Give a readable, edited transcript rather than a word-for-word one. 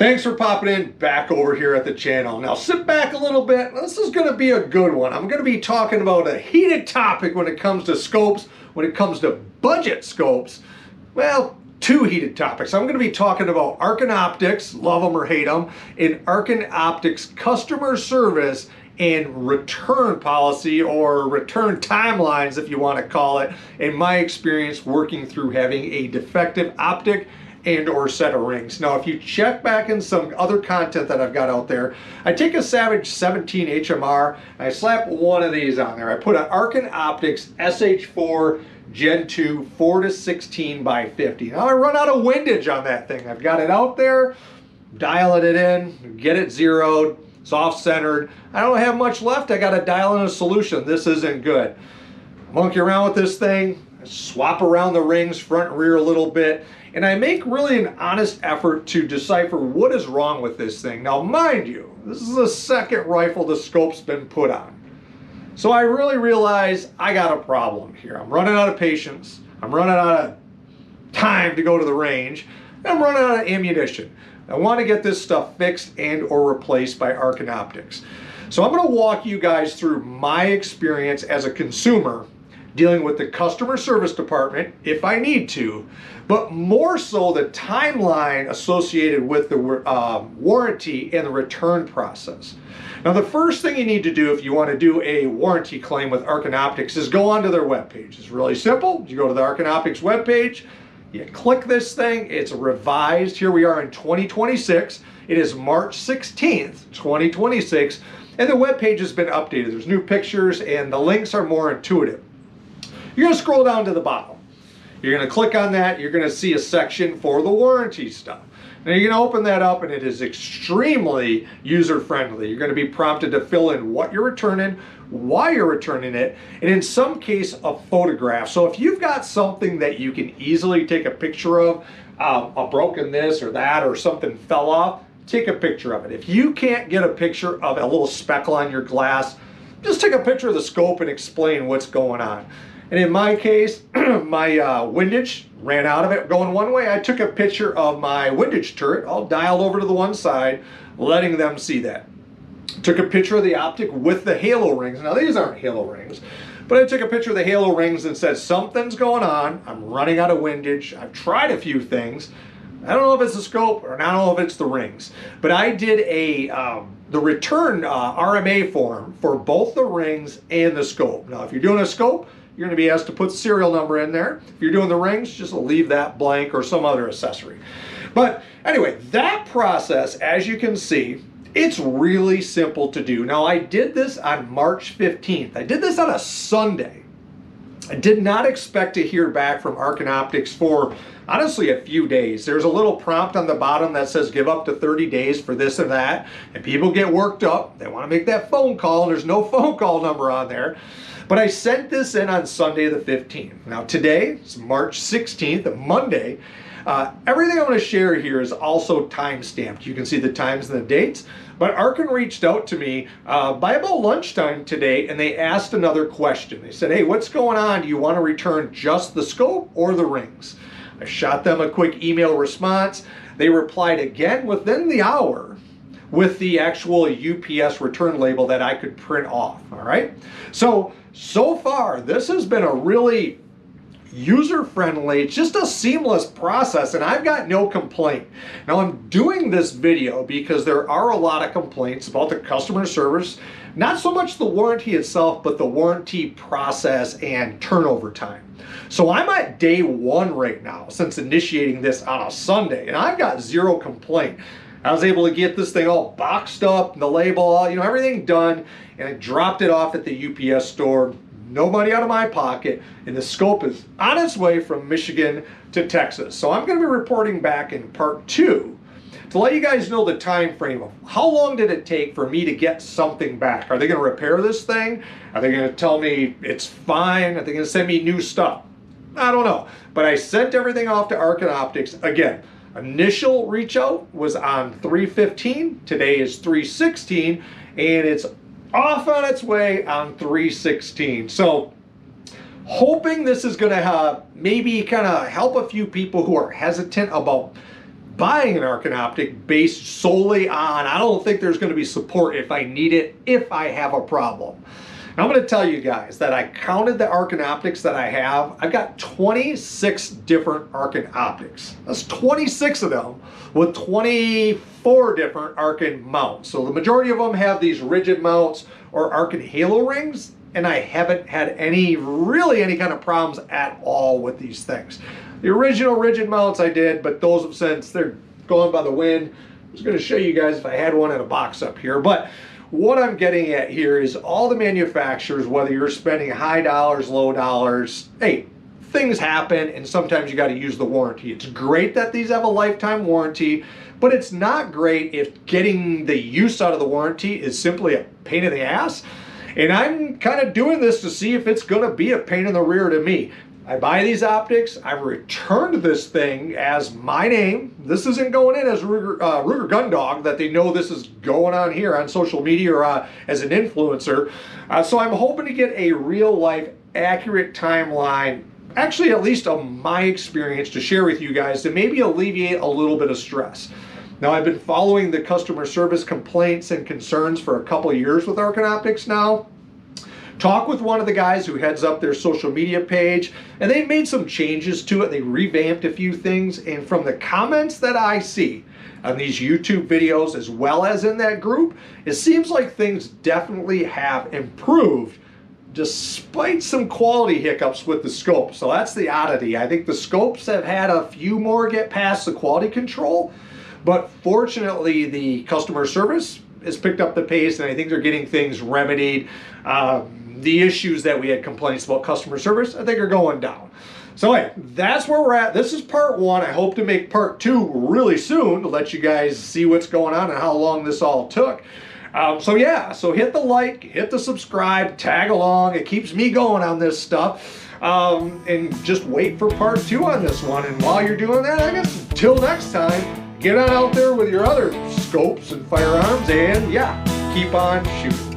Thanks for popping in back over here at the channel. Now sit back a little bit. This is going to be a good one. I'm going to be talking about a heated topic when it comes to scopes, when it comes to budget scopes. Well, two heated topics. I'm going to be talking about Arken Optics, love them or hate them, and Arken Optics customer service and return policy, or return timelines if you want to call it, in my experience working through having a defective optic and or set of rings. Now, if you check back in some other content that I've got out there, I take a Savage 17 HMR and I slap one of these on there. I put an Arken Optics SH4 Gen 2 4-16x50. Now I run out of windage on that thing. I've got it out there, dialing it in, get it zeroed, it's off-centered. I don't have much left. I got to dial in a solution. This isn't good. Monkey around with this thing, swap around the rings front and rear a little bit, and I make really an honest effort to decipher what is wrong with this thing. Now, mind you, this is the second rifle the scope's been put on. So I really realize I got a problem here. I'm running out of patience. I'm running out of time to go to the range. I'm running out of ammunition. I want to get this stuff fixed and or replaced by Arken Optics. So I'm going to walk you guys through my experience as a consumer dealing with the customer service department if I need to, but more so the timeline associated with the warranty and the return process. Now, the first thing you need to do if you want to do a warranty claim with Arken Optics is go onto their webpage. It's really simple. You go to the Arken Optics webpage, you click this thing, it's revised. Here we are in 2026. It is March 16th, 2026, and the webpage has been updated. There's new pictures and the links are more intuitive. You're going to scroll down to the bottom. You're going to click on that. You're going to see a section for the warranty stuff. Now you're going to open that up and it is extremely user-friendly. You're going to be prompted to fill in what you're returning, why you're returning it, and in some case a photograph. So if you've got something that you can easily take a picture of, a broken this or that, or something fell off, take a picture of it. If you can't get a picture of a little speckle on your glass, just take a picture of the scope and explain what's going on. And in my case, my windage ran out of it going one way. I took a picture of my windage turret, all dialed over to the one side, letting them see that. Took a picture of the optic with the halo rings. Now these aren't halo rings, but I took a picture of the halo rings and said, something's going on. I'm running out of windage. I've tried a few things. I don't know if it's the scope or I don't know if it's the rings, but I did the return RMA form for both the rings and the scope. Now, if you're doing a scope, you're going to be asked to put the serial number in there. If you're doing the rings, just leave that blank or some other accessory. But anyway, that process, as you can see, it's really simple to do. Now, I did this on March 15th. I did this on a Sunday. I did not expect to hear back from Arken Optics for, honestly, a few days. There's a little prompt on the bottom that says give up to 30 days for this and that, and people get worked up. They want to make that phone call, and there's no phone call number on there. But I sent this in on Sunday the 15th. Now today, it's March 16th, a Monday. Everything I'm going to share here is also time-stamped. You can see the times and the dates. But Arken reached out to me by about lunchtime today, and they asked another question. They said, hey, what's going on? Do you want to return just the scope or the rings? I shot them a quick email response. They replied again within the hour with the actual UPS return label that I could print off, all right? So far, this has been a really user-friendly, it's just a seamless process, and I've got no complaint. Now, I'm doing this video because there are a lot of complaints about the customer service, not so much the warranty itself, but the warranty process and turnover time. So I'm at day one right now since initiating this on a Sunday, and I've got zero complaint. I was able to get this thing all boxed up, the label, everything done, and I dropped it off at the UPS store. No money out of my pocket, and the scope is on its way from Michigan to Texas. So I'm going to be reporting back in part 2 to let you guys know the time frame of how long did it take for me to get something back. Are they going to repair this thing? Are they going to tell me it's fine? Are they going to send me new stuff? I don't know. But I sent everything off to Arken Optics. Again, initial reach out was on 3/15. Today is 3/16, and it's off on its way on 3/16. So hoping this is going to maybe kind of help a few people who are hesitant about buying an Arken Optic based solely on, I don't think there's going to be support if I need it, if I have a problem. Now I'm going to tell you guys that I counted the Arken Optics that I have. I've got 26 different Arken Optics. That's 26 of them with 24 different Arken mounts. So the majority of them have these rigid mounts or Arken halo rings, and I haven't had really any kind of problems at all with these things. The original rigid mounts I did, but those have since, they're gone by the wind. I was going to show you guys if I had one in a box up here, but what I'm getting at here is all the manufacturers, whether you're spending high dollars, low dollars, hey, things happen and sometimes you got to use the warranty. It's great that these have a lifetime warranty, but it's not great if getting the use out of the warranty is simply a pain in the ass. And I'm kind of doing this to see if it's going to be a pain in the rear to me. I buy these optics, I've returned this thing as my name. This isn't going in as Ruger Gundog, that they know this is going on here on social media or as an influencer. So I'm hoping to get a real life accurate timeline, actually at least of my experience, to share with you guys to maybe alleviate a little bit of stress. Now I've been following the customer service complaints and concerns for a couple of years with Arken Optics now. Talk with one of the guys who heads up their social media page, and they made some changes to it. They revamped a few things, and from the comments that I see on these YouTube videos as well as in that group, it seems like things definitely have improved despite some quality hiccups with the scope. So that's the oddity. I think the scopes have had a few more get past the quality control, but fortunately the customer service has picked up the pace, and I think they're getting things remedied. The issues that we had complaints about customer service, I think, are going down. So hey, that's where we're at. This is part one. I hope to make part two really soon to let you guys see what's going on and how long this all took. So yeah, so hit the like, hit the subscribe, tag along. It keeps me going on this stuff. And just wait for part two on this one. And while you're doing that, I guess until next time, get on out there with your other scopes and firearms, and yeah, keep on shooting.